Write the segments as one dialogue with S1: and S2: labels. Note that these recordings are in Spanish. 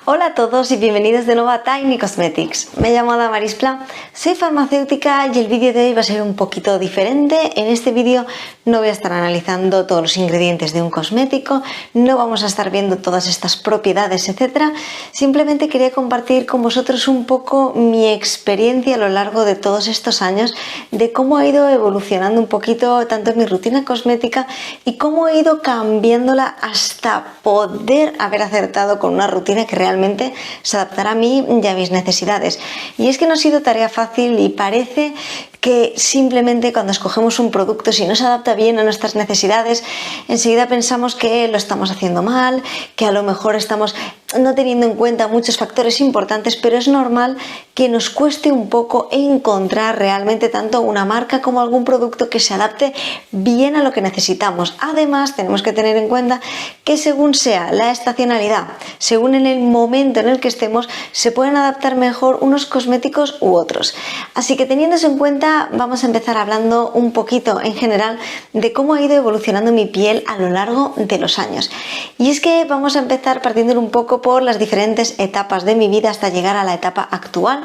S1: Hola a todos y bienvenidos de nuevo a Tiny Cosmetics. Me llamo Damaris Pla, soy farmacéutica y el vídeo de hoy va a ser un poquito diferente. En este vídeo no voy a estar analizando todos los ingredientes de un cosmético, no vamos a estar viendo todas estas propiedades, etcétera. Simplemente quería compartir con vosotros un poco mi experiencia a lo largo de todos estos años, de cómo ha ido evolucionando un poquito tanto mi rutina cosmética y cómo he ido cambiándola hasta poder haber acertado con una rutina que realmente se adaptará a mí y a mis necesidades. Y es que no ha sido tarea fácil y parece que simplemente cuando escogemos un producto, si no se adapta bien a nuestras necesidades, enseguida pensamos que lo estamos haciendo mal, que a lo mejor estamos no teniendo en cuenta muchos factores importantes, pero es normal que nos cueste un poco encontrar realmente tanto una marca como algún producto que se adapte bien a lo que necesitamos. Además, tenemos que tener en cuenta que según sea la estacionalidad, según en el momento en el que estemos, se pueden adaptar mejor unos cosméticos u otros. Así que teniendo eso en cuenta, vamos a empezar hablando un poquito en general de cómo ha ido evolucionando mi piel a lo largo de los años. Y es que vamos a empezar partiendo un poco por las diferentes etapas de mi vida hasta llegar a la etapa actual.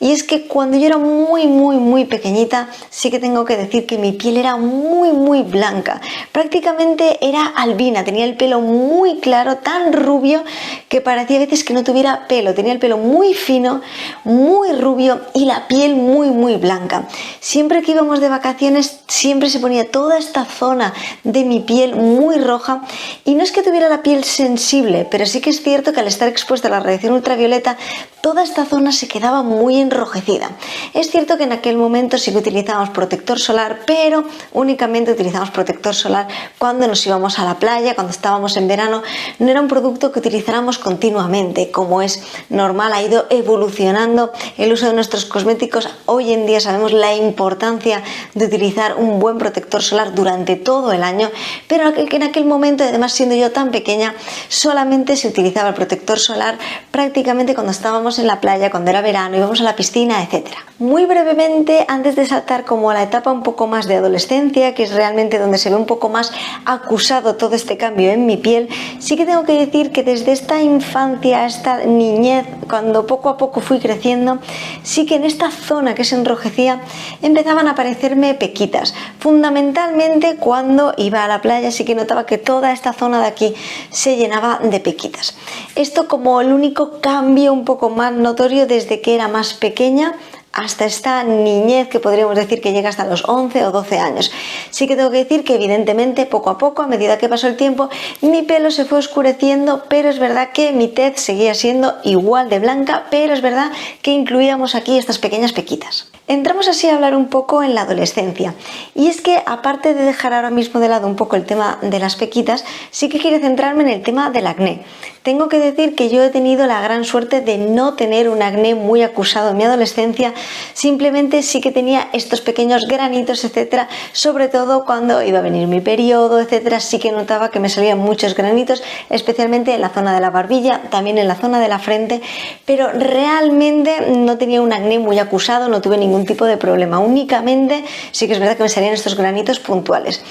S1: Y es que cuando yo era muy pequeñita, sí que tengo que decir que mi piel era muy blanca. Prácticamente era albina, tenía el pelo muy claro, tan rubio que parecía a veces que no tuviera pelo. Tenía el pelo muy fino, muy rubio y la piel muy blanca. Siempre que íbamos de vacaciones, siempre se ponía toda esta zona de mi piel muy roja. Y no es que tuviera la piel sensible, pero sí que es cierto que al estar expuesta a la radiación ultravioleta, toda esta zona se quedaba muy enrojecida. Es cierto que en aquel momento sí que utilizábamos protector solar, pero únicamente utilizamos protector solar cuando nos íbamos a la playa, cuando estábamos en verano. No era un producto que utilizáramos continuamente, como es normal. Ha ido evolucionando el uso de nuestros cosméticos. Hoy en día sabemos la importancia de utilizar un buen protector solar durante todo el año, pero en aquel momento, además siendo yo tan pequeña, solamente se utilizaba el protector solar prácticamente cuando estábamos en la playa, cuando era verano, íbamos a la piscina, etcétera. Muy brevemente, antes de saltar como a la etapa un poco más de adolescencia, que es realmente donde se ve un poco más acusado todo este cambio en mi piel, sí que tengo que decir que desde esta infancia, esta niñez, cuando poco a poco fui creciendo, sí que en esta zona que se enrojecía empezaban a aparecerme pequitas. Fundamentalmente cuando iba a la playa sí que notaba que toda esta zona de aquí se llenaba de pequitas. Esto como el único cambio un poco más notorio desde que era más pequeña hasta esta niñez, que podríamos decir que llega hasta los 11 o 12 años. Sí que tengo que decir que evidentemente poco a poco, a medida que pasó el tiempo, mi pelo se fue oscureciendo, pero es verdad que mi tez seguía siendo igual de blanca, pero es verdad que incluíamos aquí estas pequeñas pequitas. Entramos así a hablar un poco en la adolescencia, y es que aparte de dejar ahora mismo de lado un poco el tema de las pequitas, sí que quiero centrarme en el tema del acné. Tengo que decir que yo he tenido la gran suerte de no tener un acné muy acusado en mi adolescencia, simplemente sí que tenía estos pequeños granitos, etcétera, sobre todo cuando iba a venir mi periodo, etcétera, sí que notaba que me salían muchos granitos, especialmente en la zona de la barbilla, también en la zona de la frente, pero realmente no tenía un acné muy acusado, no tuve ningún tipo de problema, únicamente sí que es verdad que me salían estos granitos puntuales.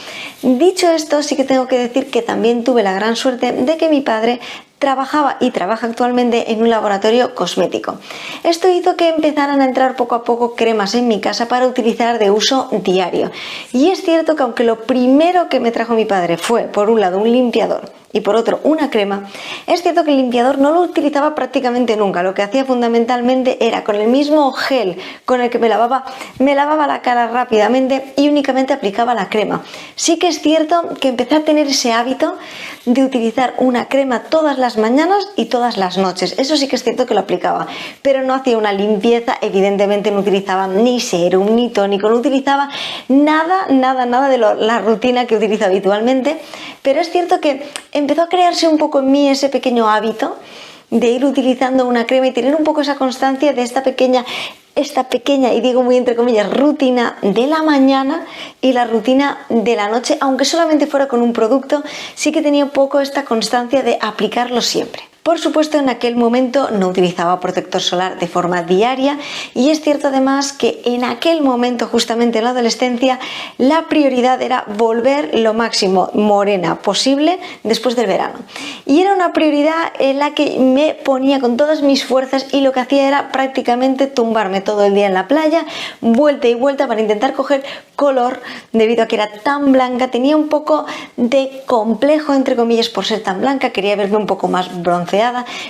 S1: Dicho esto, sí que tengo que decir que también tuve la gran suerte de que mi padre trabajaba y trabaja actualmente en un laboratorio cosmético. Esto hizo que empezaran a entrar poco a poco cremas en mi casa para utilizar de uso diario. Y es cierto que aunque lo primero que me trajo mi padre fue, por un lado, un limpiador y por otro una crema, es cierto que el limpiador no lo utilizaba prácticamente nunca. Lo que hacía fundamentalmente era con el mismo gel con el que me lavaba la cara rápidamente y únicamente aplicaba la crema. Sí que es cierto que empecé a tener ese hábito de utilizar una crema todas las mañanas y todas las noches. Eso sí que es cierto que lo aplicaba, pero no hacía una limpieza. Evidentemente no utilizaba ni serum ni tónico, no utilizaba nada de la rutina que utilizo habitualmente, pero es cierto que empezó a crearse un poco en mí ese pequeño hábito de ir utilizando una crema y tener un poco esa constancia de esta pequeña, y digo muy entre comillas, rutina de la mañana y la rutina de la noche, aunque solamente fuera con un producto, sí que tenía un poco esta constancia de aplicarlo siempre. Por supuesto, en aquel momento no utilizaba protector solar de forma diaria y es cierto además que en aquel momento, justamente en la adolescencia, la prioridad era volver lo máximo morena posible después del verano. Y era una prioridad en la que me ponía con todas mis fuerzas y lo que hacía era prácticamente tumbarme todo el día en la playa, vuelta y vuelta para intentar coger color, debido a que era tan blanca. Tenía un poco de complejo, entre comillas, por ser tan blanca, quería verme un poco más bronceada,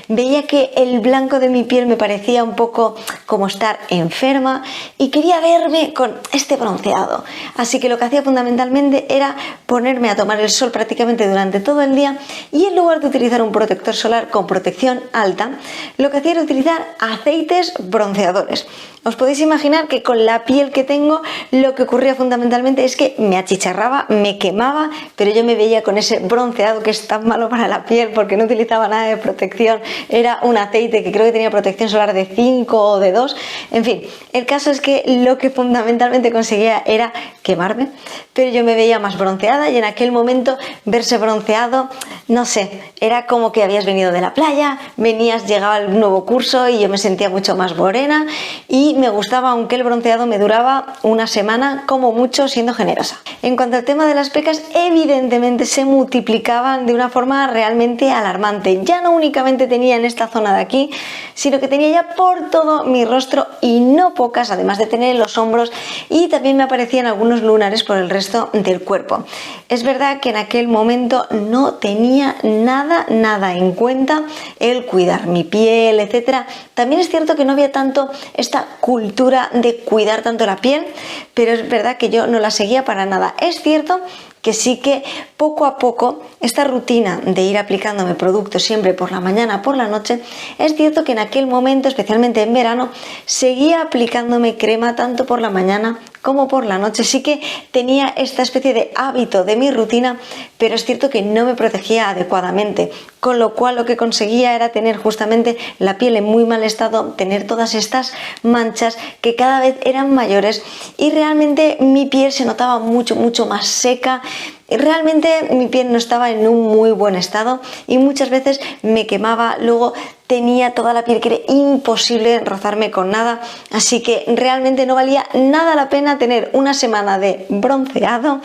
S1: veía que el blanco de mi piel me parecía un poco como estar enferma y quería verme con este bronceado. Así que lo que hacía fundamentalmente era ponerme a tomar el sol prácticamente durante todo el día y en lugar de utilizar un protector solar con protección alta, lo que hacía era utilizar aceites bronceadores. Os podéis imaginar que con la piel que tengo lo que ocurría fundamentalmente es que me achicharraba, me quemaba, pero yo me veía con ese bronceado que es tan malo para la piel porque no utilizaba nada de protección, era un aceite que creo que tenía protección solar de 5 o de 2, en fin, el caso es que lo que fundamentalmente conseguía era quemarme, pero yo me veía más bronceada y en aquel momento verse bronceado, no sé, era como que habías venido de la playa, llegaba el nuevo curso y yo me sentía mucho más morena y me gustaba, aunque el bronceado me duraba una semana como mucho, siendo generosa. En cuanto al tema de las pecas, evidentemente se multiplicaban de una forma realmente alarmante. Ya no únicamente tenía en esta zona de aquí, sino que tenía ya por todo mi rostro y no pocas, además de tener en los hombros, y también me aparecían algunos lunares por el resto del cuerpo. Es verdad que en aquel momento no tenía nada en cuenta el cuidar mi piel, etcétera. También es cierto que no había tanto esta cultura de cuidar tanto la piel, pero es verdad que yo no la seguía para nada. Es cierto que sí que poco a poco esta rutina de ir aplicándome productos siempre por la mañana, por la noche, es cierto que en aquel momento, especialmente en verano, seguía aplicándome crema tanto por la mañana como por la noche. Sí que tenía esta especie de hábito de mi rutina, pero es cierto que no me protegía adecuadamente, con lo cual lo que conseguía era tener justamente la piel en muy mal estado, tener todas estas manchas que cada vez eran mayores y realmente mi piel se notaba mucho más seca. Realmente mi piel no estaba en un muy buen estado y muchas veces me quemaba, luego tenía toda la piel que era imposible rozarme con nada, así que realmente no valía nada la pena tener una semana de bronceado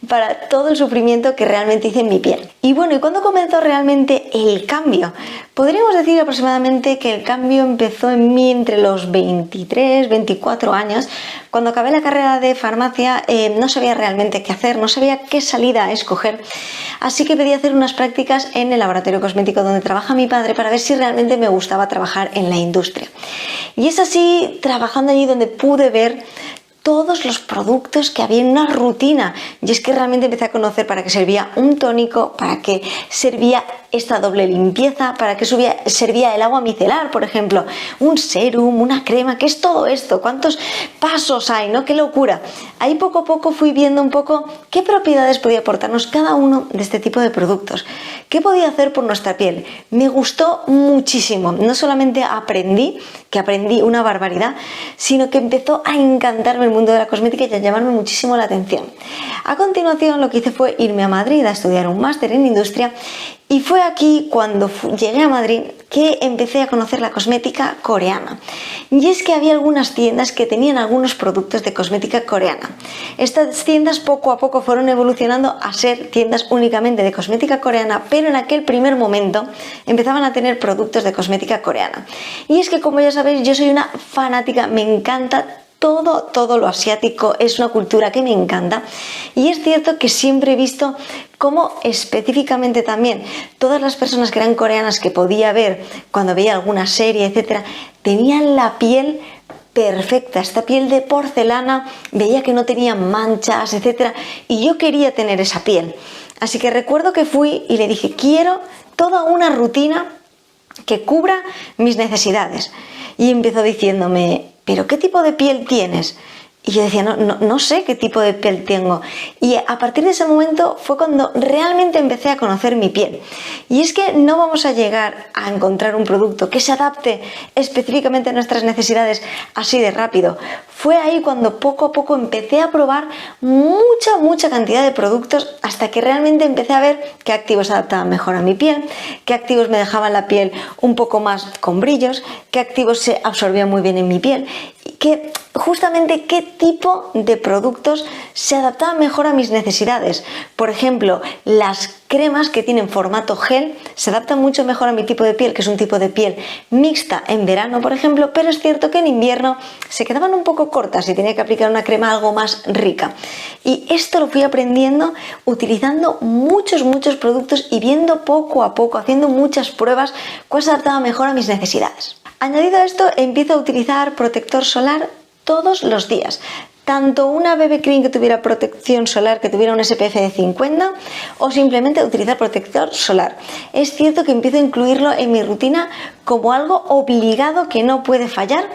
S1: para todo el sufrimiento que realmente hice en mi piel. Y bueno, ¿y cuándo comenzó realmente el cambio? Podríamos decir aproximadamente que el cambio empezó en mí entre los 23, 24 años. Cuando acabé la carrera de farmacia no sabía realmente qué hacer, no sabía qué salida escoger, así que pedí hacer unas prácticas en el laboratorio cosmético donde trabaja mi padre para ver si realmente me gustaba trabajar en la industria. Y es así, trabajando allí, donde pude ver todos los productos que había en una rutina, y es que realmente empecé a conocer para qué servía un tónico, para qué servía esta doble limpieza, para qué servía el agua micelar, por ejemplo, un serum, una crema. ¿Qué es todo esto? ¿Cuántos pasos hay, no? ¡Qué locura! Ahí poco a poco fui viendo un poco qué propiedades podía aportarnos cada uno de este tipo de productos, qué podía hacer por nuestra piel. Me gustó muchísimo, no solamente aprendí una barbaridad, sino que empezó a encantarme el mundo de la cosmética y a llamarme muchísimo la atención. A continuación lo que hice fue irme a Madrid a estudiar un máster en industria y fue aquí cuando llegué a Madrid que empecé a conocer la cosmética coreana. Y es que había algunas tiendas que tenían algunos productos de cosmética coreana. Estas tiendas poco a poco fueron evolucionando a ser tiendas únicamente de cosmética coreana, pero en aquel primer momento empezaban a tener productos de cosmética coreana. Y es que, como ya sabéis, yo soy una fanática, me encanta todo lo asiático, es una cultura que me encanta y es cierto que siempre he visto cómo específicamente también todas las personas que eran coreanas que podía ver cuando veía alguna serie, etcétera, tenían la piel perfecta, esta piel de porcelana, veía que no tenía manchas, etcétera, y yo quería tener esa piel. Así que recuerdo que fui y le dije, quiero toda una rutina que cubra mis necesidades. Y empezó diciéndome, ¿pero qué tipo de piel tienes? Y yo decía, no sé qué tipo de piel tengo. Y a partir de ese momento fue cuando realmente empecé a conocer mi piel. Y es que no vamos a llegar a encontrar un producto que se adapte específicamente a nuestras necesidades así de rápido. Fue ahí cuando poco a poco empecé a probar mucha cantidad de productos hasta que realmente empecé a ver qué activos se adaptaban mejor a mi piel, qué activos me dejaban la piel un poco más con brillos, qué activos se absorbían muy bien en mi piel, justamente qué tipo de productos se adaptaban mejor a mis necesidades. Por ejemplo, las cremas que tienen formato gel se adaptan mucho mejor a mi tipo de piel, que es un tipo de piel mixta en verano, por ejemplo, pero es cierto que en invierno se quedaban un poco cortas y tenía que aplicar una crema algo más rica. Y esto lo fui aprendiendo utilizando muchos productos y viendo poco a poco, haciendo muchas pruebas, cuál se adaptaba mejor a mis necesidades. Añadido a esto, empiezo a utilizar protector solar todos los días. Tanto una BB Cream que tuviera protección solar, que tuviera un SPF de 50, o simplemente utilizar protector solar. Es cierto que empiezo a incluirlo en mi rutina como algo obligado que no puede fallar,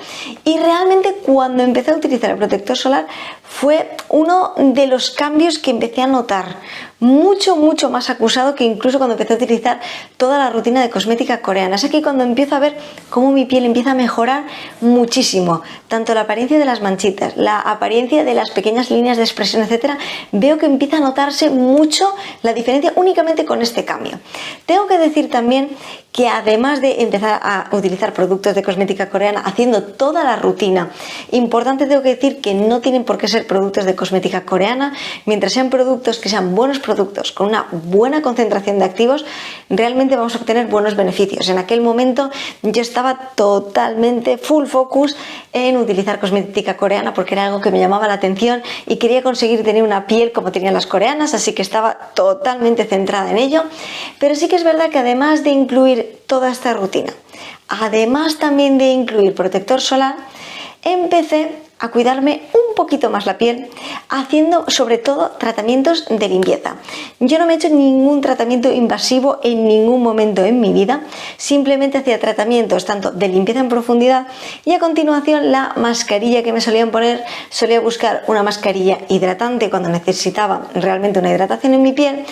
S1: y realmente cuando empecé a utilizar el protector solar fue uno de los cambios que empecé a notar mucho más acusado que incluso cuando empecé a utilizar toda la rutina de cosmética coreana. Es aquí cuando empiezo a ver cómo mi piel empieza a mejorar muchísimo, tanto la apariencia de las manchitas, la apariencia de las pequeñas líneas de expresión, etcétera. Veo que empieza a notarse mucho la diferencia únicamente con este cambio. Tengo que decir también que además de empezar a utilizar productos de cosmética coreana haciendo toda la rutina, importante, tengo que decir que no tienen por qué ser productos de cosmética coreana. Mientras sean productos que sean buenos productos con una buena concentración de activos, realmente vamos a obtener buenos beneficios. En aquel momento yo estaba totalmente full focus en utilizar cosmética coreana porque era algo que me llamaba la atención y quería conseguir tener una piel como tenían las coreanas, así que estaba totalmente centrada en ello. Pero sí que es verdad que además de incluir toda esta rutina, además también de incluir protector solar, empecé a cuidarme un poquito más la piel haciendo sobre todo tratamientos de limpieza. Yo no me he hecho ningún tratamiento invasivo en ningún momento en mi vida, simplemente hacía tratamientos tanto de limpieza en profundidad y a continuación la mascarilla que me solían poner, solía buscar una mascarilla hidratante cuando necesitaba realmente una hidratación en mi piel.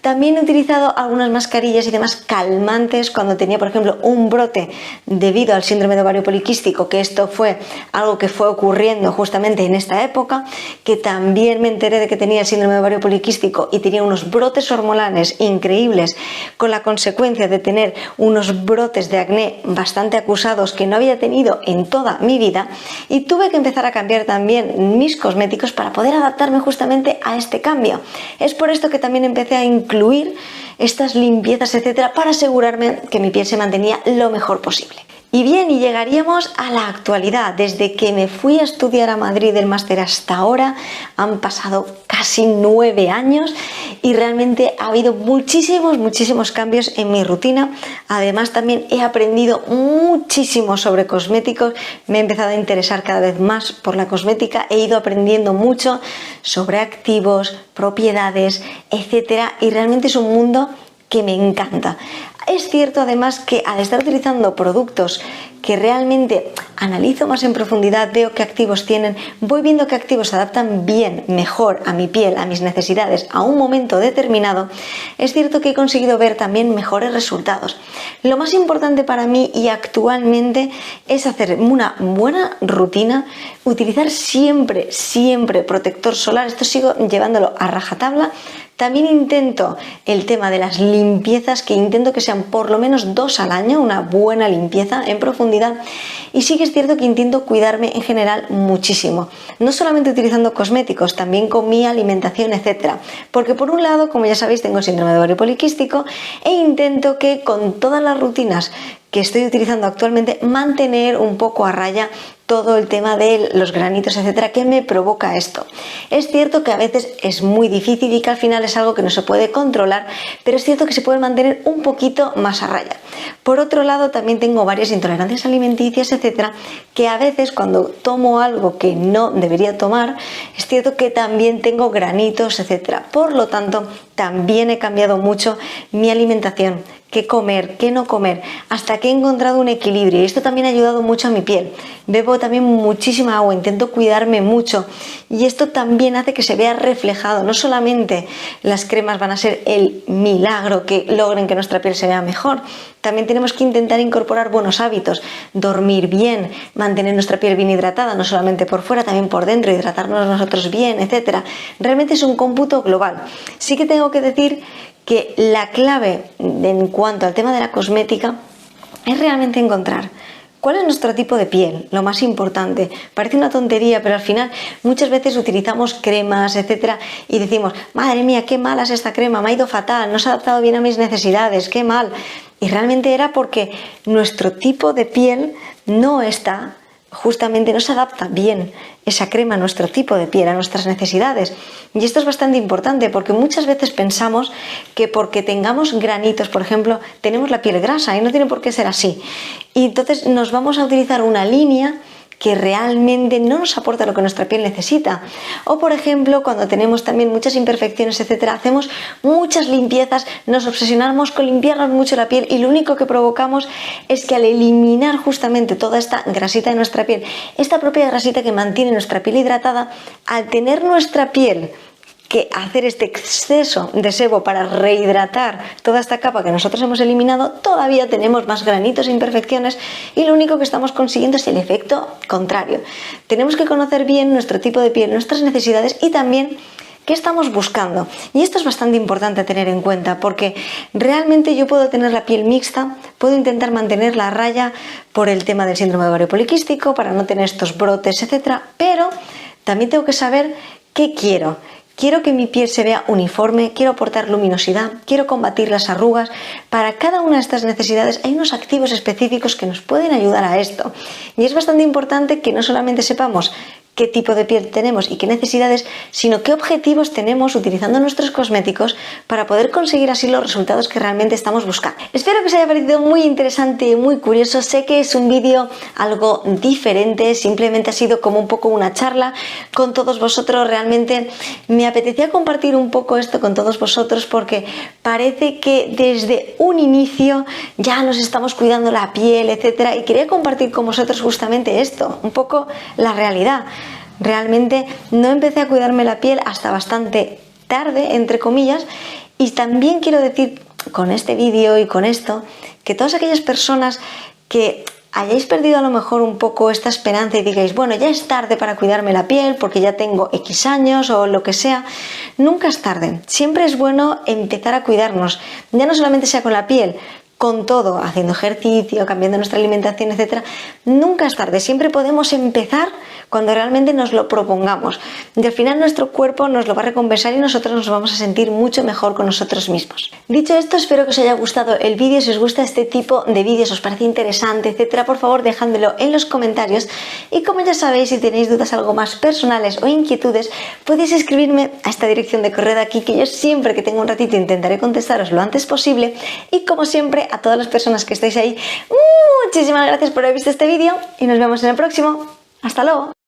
S1: También he utilizado algunas mascarillas y demás calmantes cuando tenía, por ejemplo, un brote debido al síndrome de ovario poliquístico, que esto fue algo que fue ocurriendo justamente en esta época, que también me enteré de que tenía el síndrome de ovario poliquístico y tenía unos brotes hormonales increíbles, con la consecuencia de tener unos brotes de acné bastante acusados que no había tenido en toda mi vida, y tuve que empezar a cambiar también mis cosméticos para poder adaptarme justamente a este cambio. Es por esto que también empecé a incluir estas limpiezas, etcétera, para asegurarme que mi piel se mantenía lo mejor posible. Y bien, y llegaríamos a la actualidad. Desde que me fui a estudiar a Madrid el máster hasta ahora han pasado casi 9 años y realmente ha habido muchísimos cambios en mi rutina. Además también he aprendido muchísimo sobre cosméticos, me he empezado a interesar cada vez más por la cosmética, he ido aprendiendo mucho sobre activos, propiedades, etcétera, y realmente es un mundo que me encanta. Es cierto además que al estar utilizando productos que realmente analizo más en profundidad, veo qué activos tienen, voy viendo qué activos se adaptan bien, mejor a mi piel, a mis necesidades, a un momento determinado, es cierto que he conseguido ver también mejores resultados. Lo más importante para mí y actualmente es hacer una buena rutina, utilizar siempre protector solar, esto sigo llevándolo a rajatabla. También intento el tema de las limpiezas, que intento que sean por lo menos 2 al año, una buena limpieza en profundidad. Y sí que es cierto que intento cuidarme en general muchísimo, no solamente utilizando cosméticos, también con mi alimentación, etcétera. Porque por un lado, como ya sabéis, tengo síndrome de ovario poliquístico e intento que con todas las rutinas que estoy utilizando actualmente mantener un poco a raya todo el tema de los granitos, etcétera, que me provoca esto. Es cierto que a veces es muy difícil y que al final es algo que no se puede controlar, pero es cierto que se puede mantener un poquito más a raya. Por otro lado, también tengo varias intolerancias alimenticias, etcétera, que a veces cuando tomo algo que no debería tomar, es cierto que también tengo granitos, etcétera. Por lo tanto, también he cambiado mucho mi alimentación, qué comer, qué no comer, hasta que he encontrado un equilibrio, y esto también ha ayudado mucho a mi piel. Bebo también muchísima agua, intento cuidarme mucho, y esto también hace que se vea reflejado. No solamente las cremas van a ser el milagro que logren que nuestra piel se vea mejor, también tenemos que intentar incorporar buenos hábitos, dormir bien, mantener nuestra piel bien hidratada, no solamente por fuera, también por dentro, hidratarnos nosotros bien, etc. Realmente es un cómputo global. Sí que tengo que decir que la clave en cuanto al tema de la cosmética es realmente encontrar cuál es nuestro tipo de piel, lo más importante. Parece una tontería, pero al final muchas veces utilizamos cremas, etcétera, y decimos, madre mía, qué mala es esta crema, me ha ido fatal, no se ha adaptado bien a mis necesidades, qué mal. Y realmente era porque nuestro tipo de piel no está, justamente no se adapta bien esa crema a nuestro tipo de piel, a nuestras necesidades. Y esto es bastante importante porque muchas veces pensamos que porque tengamos granitos, por ejemplo, tenemos la piel grasa, y no tiene por qué ser así. Y entonces nos vamos a utilizar una línea que realmente no nos aporta lo que nuestra piel necesita. O por ejemplo, cuando tenemos también muchas imperfecciones, etcétera, hacemos muchas limpiezas, nos obsesionamos con limpiarnos mucho la piel, y lo único que provocamos es que al eliminar justamente toda esta grasita de nuestra piel, esta propia grasita que mantiene nuestra piel hidratada, al tener nuestra piel que hacer este exceso de sebo para rehidratar toda esta capa que nosotros hemos eliminado, todavía tenemos más granitos e imperfecciones, y lo único que estamos consiguiendo es el efecto contrario. Tenemos que conocer bien nuestro tipo de piel, nuestras necesidades y también qué estamos buscando. Y esto es bastante importante tener en cuenta, porque realmente yo puedo tener la piel mixta, puedo intentar mantenerla a raya por el tema del síndrome de ovario poliquístico, para no tener estos brotes, etcétera, pero también tengo que saber qué quiero. Quiero que mi piel se vea uniforme, quiero aportar luminosidad, quiero combatir las arrugas. Para cada una de estas necesidades hay unos activos específicos que nos pueden ayudar a esto. Y es bastante importante que no solamente sepamos qué tipo de piel tenemos y qué necesidades, sino qué objetivos tenemos utilizando nuestros cosméticos para poder conseguir así los resultados que realmente estamos buscando. Espero que os haya parecido muy interesante y muy curioso. Sé que es un vídeo algo diferente, simplemente ha sido como un poco una charla con todos vosotros. Realmente me apetecía compartir un poco esto con todos vosotros porque parece que desde un inicio ya nos estamos cuidando la piel, etcétera, y quería compartir con vosotros justamente esto, un poco la realidad. Realmente no empecé a cuidarme la piel hasta bastante tarde, entre comillas, y también quiero decir con este vídeo y con esto que todas aquellas personas que hayáis perdido a lo mejor un poco esta esperanza y digáis, bueno, ya es tarde para cuidarme la piel porque ya tengo X años o lo que sea, nunca es tarde. Siempre es bueno empezar a cuidarnos, ya no solamente sea con la piel, con todo, haciendo ejercicio, cambiando nuestra alimentación, etcétera. Nunca es tarde, siempre podemos empezar cuando realmente nos lo propongamos. Y al final nuestro cuerpo nos lo va a recompensar y nosotros nos vamos a sentir mucho mejor con nosotros mismos. Dicho esto, espero que os haya gustado el vídeo. Si os gusta este tipo de vídeos, os parece interesante, etcétera, por favor dejádmelo en los comentarios. Y como ya sabéis, si tenéis dudas algo más personales o inquietudes, podéis escribirme a esta dirección de correo de aquí, que yo siempre que tengo un ratito intentaré contestaros lo antes posible. Y como siempre, a todas las personas que estáis ahí, muchísimas gracias por haber visto este vídeo y nos vemos en el próximo. ¡Hasta luego!